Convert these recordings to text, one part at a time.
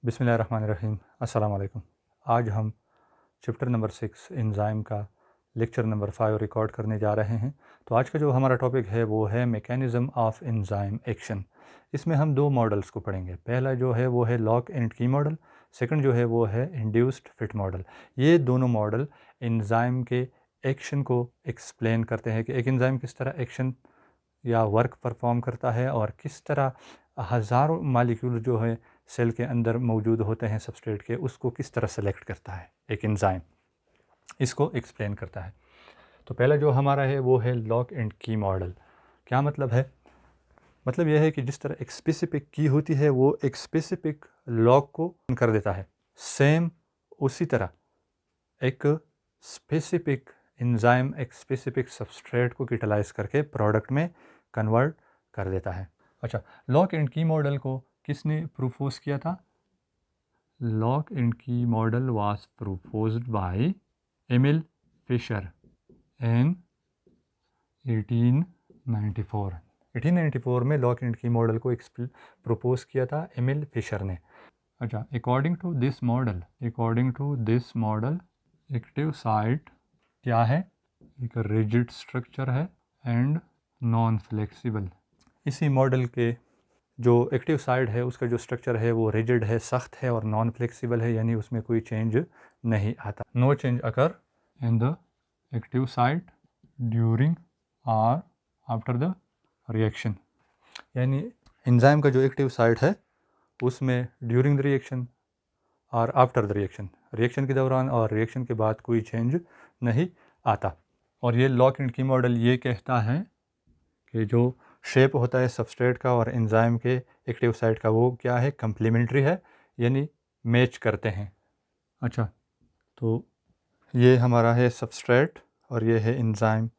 बिस्मिल्लाहिर्रहमानिर्रहीम। अस्सलाम वालेकुम। आज हम चैप्टर नंबर 6 एंजाइम का लेक्चर नंबर 5 रिकॉर्ड करने जा रहे हैं। तो आज का जो हमारा टॉपिक है वो है मैकेनिज़्म ऑफ एंजाइम एक्शन। इसमें हम दो मॉडल्स को पढ़ेंगे। पहला जो है वो है lock and key model, second जो है वो है इंड्यूस्ड फिट मॉडल। ये दोनों मॉडल एंजाइम के एक्शन को एक्सप्लेन करते हैं कि एक एंजाइम किस तरह एक्शन या वर्क परफॉर्म करता है और किस तरह हज़ारों मालिक्यूल जो है सेल के अंदर मौजूद होते हैं सबस्ट्रेट के, उसको किस तरह सेलेक्ट करता है एक एंजाइम, इसको एक्सप्लेन करता है। तो पहला जो हमारा है वो है लॉक एंड की मॉडल। क्या मतलब है? मतलब यह है कि जिस तरह एक स्पेसिफिक की होती है वो एक स्पेसिफिक लॉक को कर देता है, सेम उसी तरह एक स्पेसिफिक एंजाइम एक स्पेसिफिक सबस्ट्रेट को कैटालाइज करके प्रोडक्ट में कन्वर्ट कर देता है। अच्छा, लॉक एंड की मॉडल को किसने प्रपोज किया था? Lock and key model was proposed by Emil Fischer in 1894। 1894 में लॉक एंड की मॉडल को प्रपोज किया था एमिल फिशर ने। अच्छा, according to this model active site क्या है? एक रिजिड स्ट्रक्चर है एंड नॉन फ्लेक्सिबल। इसी मॉडल के जो एक्टिव साइड है उसका जो स्ट्रक्चर है वो रिजिड है, सख्त है और नॉन फ्लेक्सिबल है, यानी उसमें कोई चेंज नहीं आता। No change occur in the active site during और आफ्टर द रिएक्शन। यानी एंजाइम का जो एक्टिव साइट है उसमें ड्यूरिंग द रिएक्शन और आफ्टर द रिएक्शन, रिएक्शन के दौरान और रिएक्शन के बाद कोई चेंज नहीं आता। और ये लॉक एंड की मॉडल ये कहता है कि जो शेप होता है सबस्ट्रेट का और एंजाइम के एक्टिव साइट का वो क्या है? कम्प्लीमेंट्री है, यानी मैच करते हैं। अच्छा, तो ये हमारा है सबस्ट्रेट और ये है एंजाइम।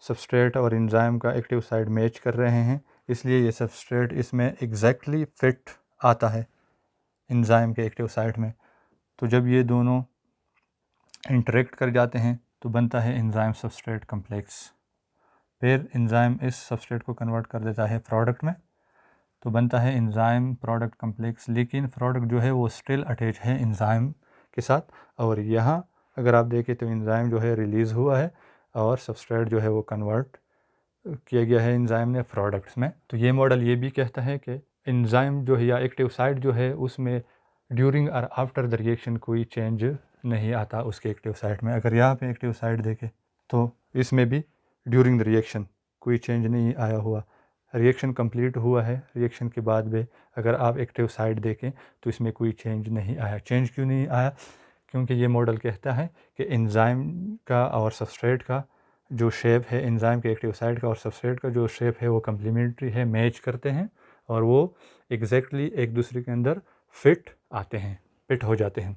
सबस्ट्रेट और एंजाइम का एक्टिव साइट मैच कर रहे हैं, इसलिए ये सबस्ट्रेट इसमें एग्जैक्टली फिट आता है एंजाइम के एक्टिव साइट में। तो जब ये दोनों इंटरेक्ट कर जाते हैं तो बनता है एंजाइम सबस्ट्रेट कम्प्लेक्स। फिर एंजाइम इस सबस्ट्रेट को कन्वर्ट कर देता है प्रोडक्ट में, तो बनता है एंजाइम प्रोडक्ट कम्प्लेक्स। लेकिन प्रोडक्ट जो है वो स्टिल अटैच है एंजाइम के साथ। और यहाँ अगर आप देखें तो एंजाइम जो है रिलीज़ हुआ है और सबस्ट्रेट जो है वो कन्वर्ट किया गया है एंजाइम ने प्रोडक्ट्स में। तो ये मॉडल ये भी कहता है कि एंजाइम जो है या एक्टिव साइट जो है उसमें ड्यूरिंग और आफ्टर द रिएक्शन कोई चेंज नहीं आता उसके एक्टिव साइट में। अगर यहाँ पे एक्टिव साइट देखें तो इसमें भी ड्यूरिंग द रिएक्शन कोई चेंज नहीं आया हुआ, रिएक्शन कंप्लीट हुआ है, रिएक्शन के बाद भी अगर आप एक्टिव साइट देखें तो इसमें कोई चेंज नहीं आया। चेंज क्यों नहीं आया? क्योंकि ये मॉडल कहता है कि एंजाइम का और सबस्ट्रेट का जो शेप है, एंजाइम के एक्टिव साइट का और सबस्ट्रेट का जो शेप है वो कम्प्लीमेंट्री है, मैच करते हैं और वो एग्जैक्टली एक दूसरे के अंदर फिट आते हैं, फिट हो जाते हैं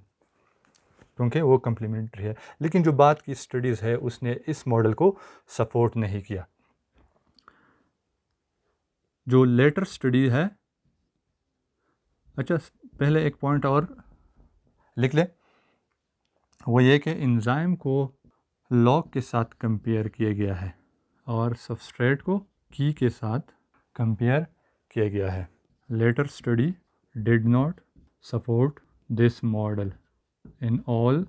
क्योंकि वो कम्प्लीमेंट्री है। लेकिन जो बात की स्टडीज़ है उसने इस मॉडल को सपोर्ट नहीं किया। जो लेटर स्टडी है, अच्छा पहले एक पॉइंट और लिख ले, वो ये कि एंजाइम को लॉक के साथ कंपेयर किया गया है और सबस्ट्रेट को की के साथ कंपेयर किया गया है। Later study did not support this model in all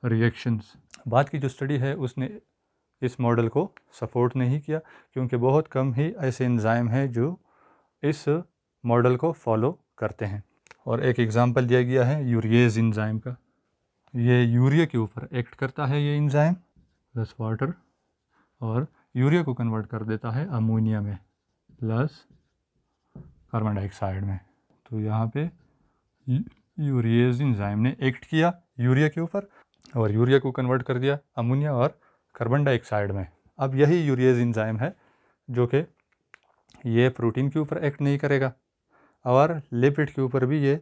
reactions. बाद की जो स्टडी है उसने इस मॉडल को सपोर्ट नहीं किया क्योंकि बहुत कम ही ऐसे एंजाइम हैं जो इस मॉडल को फॉलो करते हैं। और एक एग्जांपल दिया गया है यूरिएज एंजाइम का। ये यूरिया के ऊपर एक्ट करता है ये एंजाइम प्लस वाटर, और यूरिया को कन्वर्ट कर देता है अमोनिया में प्लस कार्बन डाइऑक्साइड में। तो यहाँ पे यूरिएज एंजाइम ने एक्ट किया यूरिया के ऊपर और यूरिया को कन्वर्ट कर दिया अमोनिया और कार्बन डाइऑक्साइड में। अब यही यूरिएज एंजाइम है जो कि ये प्रोटीन के ऊपर एक्ट नहीं करेगा और लिपिड के ऊपर भी ये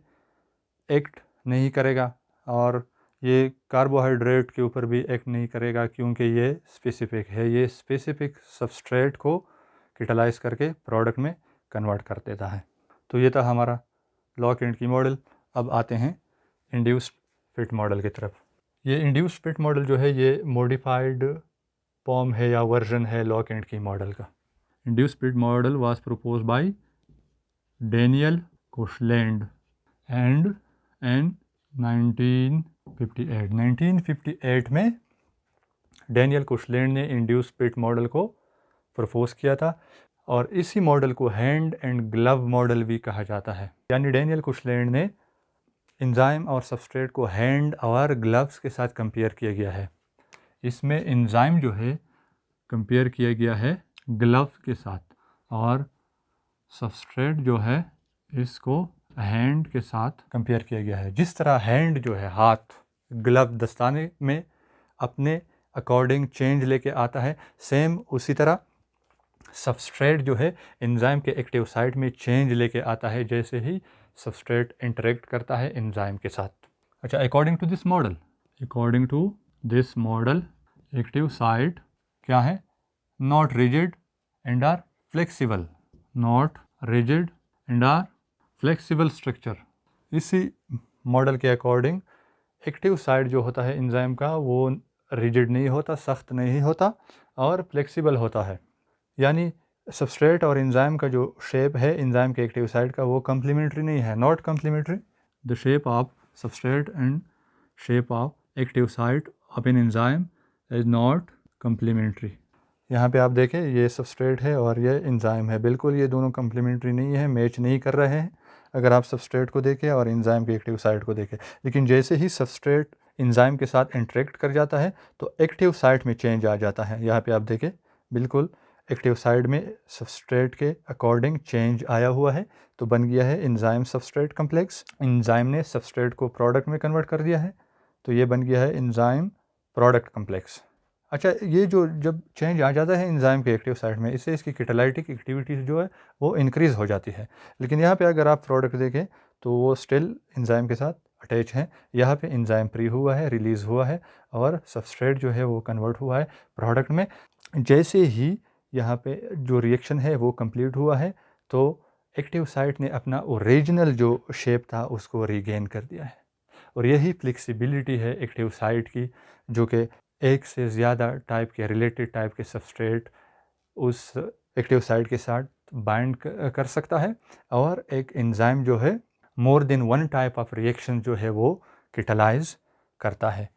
एक्ट नहीं करेगा और ये कार्बोहाइड्रेट के ऊपर भी एक्ट नहीं करेगा क्योंकि ये स्पेसिफिक है, ये स्पेसिफिक सबस्ट्रेट को कैटालाइज करके प्रोडक्ट में कन्वर्ट कर देता है। तो ये था हमारा लॉक एंड की मॉडल। अब आते हैं इंड्यूस्ड फिट मॉडल की तरफ। ये इंड्यूस्ड फिट मॉडल जो है ये मॉडिफाइड फॉर्म है या वर्जन है लॉक एंड की मॉडल का। Induced fit model was proposed by Daniel Koshland and in 1958 में डैनियल कुशलैंड ने इंड्यूस पिट मॉडल को प्रपोज किया था और इसी मॉडल को हैंड एंड ग्लव मॉडल भी कहा जाता है। यानी डैनियल कुशलैंड ने एंजाइम और सबस्ट्रेट को हैंड और ग्लव्स के साथ कंपेयर किया गया है। इसमें एंजाइम जो है कंपेयर किया गया है ग्लव्स के साथ और सबस्ट्रेट जो है इसको हैंड के साथ कंपेयर किया गया है। जिस तरह हैंड जो है हाथ ग्लव दस्ताने में अपने अकॉर्डिंग चेंज लेके आता है, सेम उसी तरह सबस्ट्रेट जो है एंजाइम के एक्टिव साइट में चेंज लेके आता है जैसे ही सबस्ट्रेट इंटरेक्ट करता है एंजाइम के साथ। अच्छा, according to this model active site क्या है? Not rigid and are flexible, not rigid and are flexible structure. इसी मॉडल के अकॉर्डिंग एक्टिव साइट जो होता है एंजाइम का वो रिजिड नहीं होता, सख्त नहीं होता और फ्लेक्सिबल होता है। यानी सबस्ट्रेट और एंजाइम का जो शेप है एंजाइम के एक्टिव साइट का वो कम्प्लीमेंट्री नहीं है, not complementary. The shape of substrate and shape of active site of an enzyme is not complementary. यहाँ पे आप देखें ये सबस्ट्रेट है और ये एंजाइम है, बिल्कुल ये दोनों कम्प्लीमेंट्री नहीं है, मैच नहीं कर रहे हैं अगर आप सबस्ट्रेट को देखें और एंजाइम के एक्टिव साइट को देखें। लेकिन जैसे ही सबस्ट्रेट एंजाइम के साथ इंटरेक्ट कर जाता है तो एक्टिव साइट में चेंज आ जाता है। यहाँ पे आप देखें बिल्कुल एक्टिव साइड में सबस्ट्रेट के अकॉर्डिंग चेंज आया हुआ है तो बन गया है एंजाइम सबस्ट्रेट कम्प्लेक्स। एंजाइम ने सबस्ट्रेट को प्रोडक्ट में कन्वर्ट कर दिया है तो ये बन गया है एंजाइम प्रोडक्ट कम्प्लेक्स। अच्छा, ये जो जब चेंज आ जाता है एंजाइम के एक्टिव साइट में इससे इसकी कैटालाइटिक एक्टिविटीज़ जो है वो इंक्रीज़ हो जाती है। लेकिन यहाँ पे अगर आप प्रोडक्ट देखें तो वो स्टिल एंजाइम के साथ अटैच हैं। यहाँ पे एंजाइम फ्री हुआ है, रिलीज़ हुआ है और सबस्ट्रेट जो है वो कन्वर्ट हुआ है प्रोडक्ट में। जैसे ही यहाँ पे जो रिएक्शन है वो कंप्लीट हुआ है तो एक्टिव साइट ने अपना ओरिजिनल जो शेप था उसको रीगेन कर दिया है। और यही फ्लेक्सिबिलिटी है एक्टिव साइट की, जो कि एक से ज़्यादा टाइप के रिलेटेड टाइप के सबस्ट्रेट उस एक्टिव साइट के साथ बाइंड कर सकता है और एक एंजाइम जो है more than one type of reaction जो है वो कैटालाइज करता है।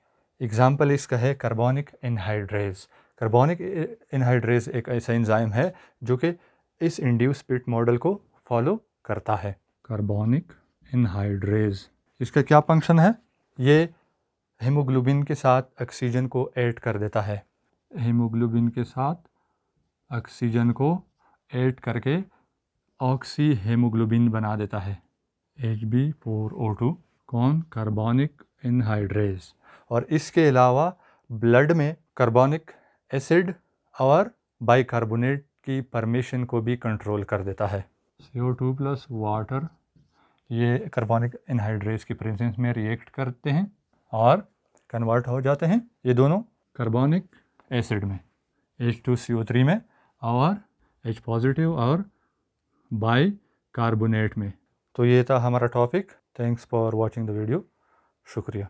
एग्जाम्पल इसका है कार्बोनिक एनहाइड्रेज। कार्बोनिक एनहाइड्रेज एक ऐसा एंजाइम है जो कि इस इंड्यूस पिट मॉडल को फॉलो करता है। कार्बोनिक एनहाइड्रेज इसका क्या फंक्शन है? ये हीमोग्लोबिन के साथ ऑक्सीजन को ऐड कर देता है। हीमोग्लोबिन के साथ ऑक्सीजन को ऐड करके ऑक्सी हीमोग्लोबिन बना देता है, Hb4O2। कौन? Carbonic anhydrase. और इसके अलावा ब्लड में कार्बोनिक एसिड और बाइकार्बोनेट की फॉर्मेशन को भी कंट्रोल कर देता है। CO2 प्लस वाटर ये कार्बोनिक एनहाइड्रेज की प्रेजेंस में रिएक्ट करते हैं और कन्वर्ट हो जाते हैं ये दोनों कार्बोनिक एसिड में, H2CO3 में और H पॉजिटिव और बाइकार्बोनेट में। तो ये था हमारा topic. Thanks for watching the video. शुक्रिया।